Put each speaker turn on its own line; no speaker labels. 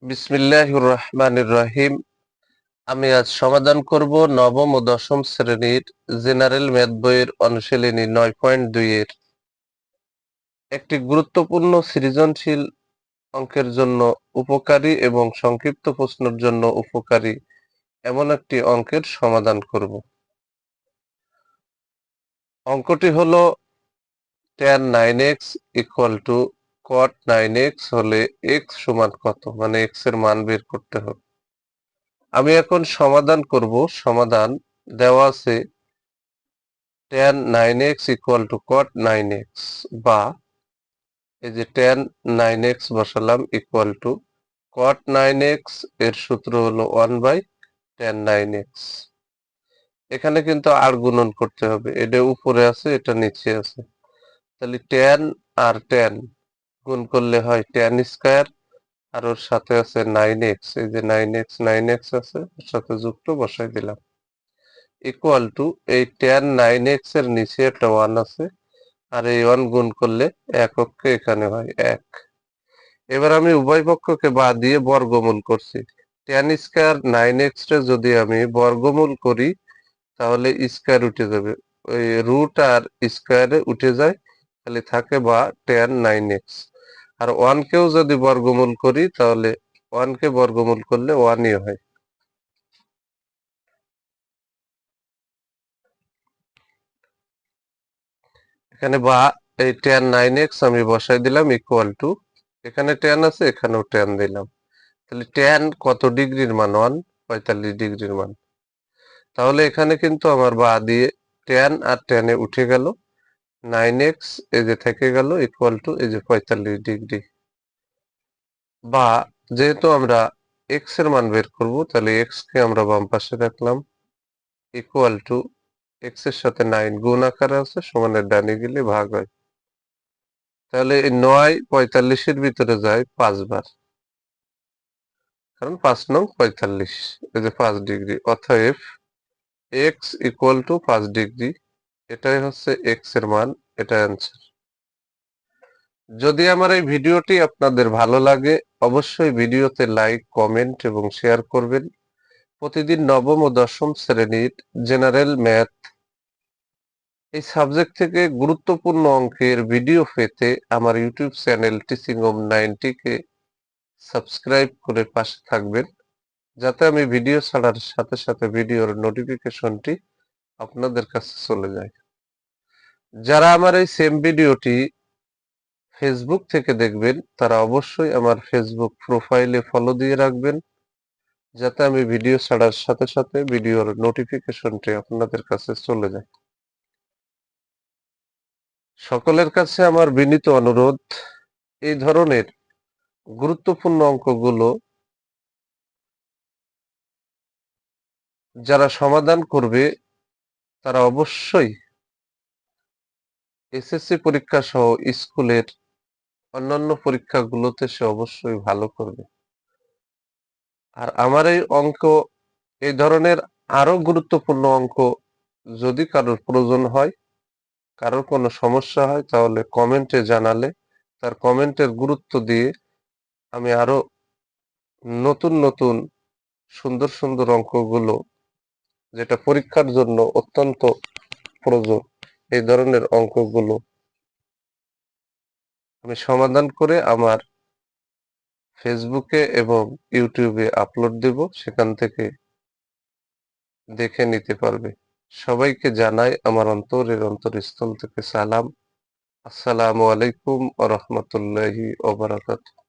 বিসমিল্লাহির রহমানির রহিম। আমি আজ সমাধান করব নবম ও দশম শ্রেণীর জেনারেল ম্যাথ বইয়ের অনুশীলনী 9.2 এর একটি গুরুত্বপূর্ণ সৃজনশীল অঙ্কের জন্য উপকারী এবং সংক্ষিপ্ত প্রশ্নের জন্য উপকারী এমন একটি অঙ্কের সমাধান করব। অঙ্কটি হলো tan 9x equal to cot 9x হলে x সমান কত, মানে x এর মান বের করতে হবে। আমি এখন সমাধান করব। সমাধান দেওয়া আছে tan 9x equal to cot 9x, বা এই যে tan 9x বসালাম ইকুয়াল টু cot 9x এর সূত্র হলো 1/tan 9x। এখানে কিন্তু আর গুণন করতে হবে, এটা উপরে আছে এটা নিচে আছে, তাহলে tan আর tan গুণ করলে হয় tan স্কয়ার, আর ওর সাথে আছে 9x, এই যে 9x 9x আছে ওর সাথে যুক্ত বসাই দিলাম, ইকুয়াল টু এই tan 9x এর নিচে একটা 1 আছে, আর এই 1 গুণ করলে এককে এখানে হয় 1। এবার আমি উভয় পক্ষকে বাদ দিয়ে বর্গমূল করছি। tan স্কয়ার 9x রে যদি আমি বর্গমূল করি তাহলে স্কয়ার উঠে যাবে, ওই রুট আর স্কয়ারে উঠে যায়, তাহলে থাকে বা tan 9x। আর 1 কেও যদি বর্গমূল করি তাহলে 1 কে বর্গমূল করলে 1ই হয়। এখানে বা এই tan 9x আমি বসাই দিলাম ইকুয়াল টু, এখানে tan আছে এখানেও tan দিলাম, তাহলে tan কত ডিগ্রির মান? 145 ডিগ্রির মান। তাহলে এখানে কিন্তু আমার বা দিয়ে tan আর tan এ উঠে গেল, 9x এই যে থেকে গেল ইকুয়াল টু এই যে 45 ডিগ্রি। বা যেহেতু আমরা x এর মান বের করব, তাহলে x কে আমরা বাম পাশে রাখলাম ইকুয়াল টু x এর সাথে 9 গুণ আকারে আছে, সমানের ডানে গেলে ভাগ হয়। তাহলে এই 9 45 এর ভিতরে যায় 5 বার, কারণ 5 নং 45, এই যে 5 ডিগ্রি, অতএব x ইকুয়াল টু 5 ডিগ্রি। এটাই হচ্ছে x এর মান, এটা অ্যান্সার। যদি আমার এই ভিডিওটি আপনাদের ভালো লাগে অবশ্যই ভিডিওতে লাইক, কমেন্ট এবং শেয়ার করবেন। প্রতিদিন নবম ও দশম শ্রেণীর জেনারেল ম্যাথ এই সাবজেক্ট থেকে গুরুত্বপূর্ণ অঙ্কের ভিডিও পেতে আমার ইউটিউব চ্যানেল টিচিং হোম 90 কে সাবস্ক্রাইব করে পাশে থাকবেন, যাতে আমি ভিডিও ছাড়ার সাথে সাথে ভিডিওর নোটিফিকেশনটি আপনাদের কাছে চলে যায়। যারা আমার এই সেম ভিডিওটি ফেসবুক থেকে দেখবেন তারা অবশ্যই আমার ফেসবুক প্রোফাইলে ফলো দিয়ে রাখবেন, যাতে আমি ভিডিও ছাড়ার সাথে সাথে ভিডিওর নোটিফিকেশনটি আপনাদের কাছে চলে যায়। সকলের কাছে আমার বিনীত অনুরোধ, এই ধরনের গুরুত্বপূর্ণ অঙ্কগুলো যারা সমাধান করবে তারা অবশ্যই এসএসসি পরীক্ষা সহ স্কুলের অন্যান্য পরীক্ষাগুলোতে সে অবশ্যই ভালো করবে। আর আমার এই অঙ্ক, এই ধরনের আরো গুরুত্বপূর্ণ অঙ্ক যদি কারোর প্রয়োজন হয়, কারোর কোনো সমস্যা হয়, তাহলে কমেন্টে জানালে তার কমেন্টের গুরুত্ব দিয়ে আমি আরো নতুন নতুন সুন্দর সুন্দর অঙ্কগুলো, যেটা পরীক্ষার জন্য অত্যন্ত প্রয়োজন, এই ধরনের অঙ্কগুলো আমি সমাধান করে আমার ফেসবুকে এবং ইউটিউবে আপলোড দেব, সেখান থেকে দেখে নিতে পারবে। সবাইকে জানাই আমার অন্তরের অন্তরস্থল থেকে সালাম। আসসালামু আলাইকুম ওয়া রাহমাতুল্লাহি ওয়া বারাকাতুহু।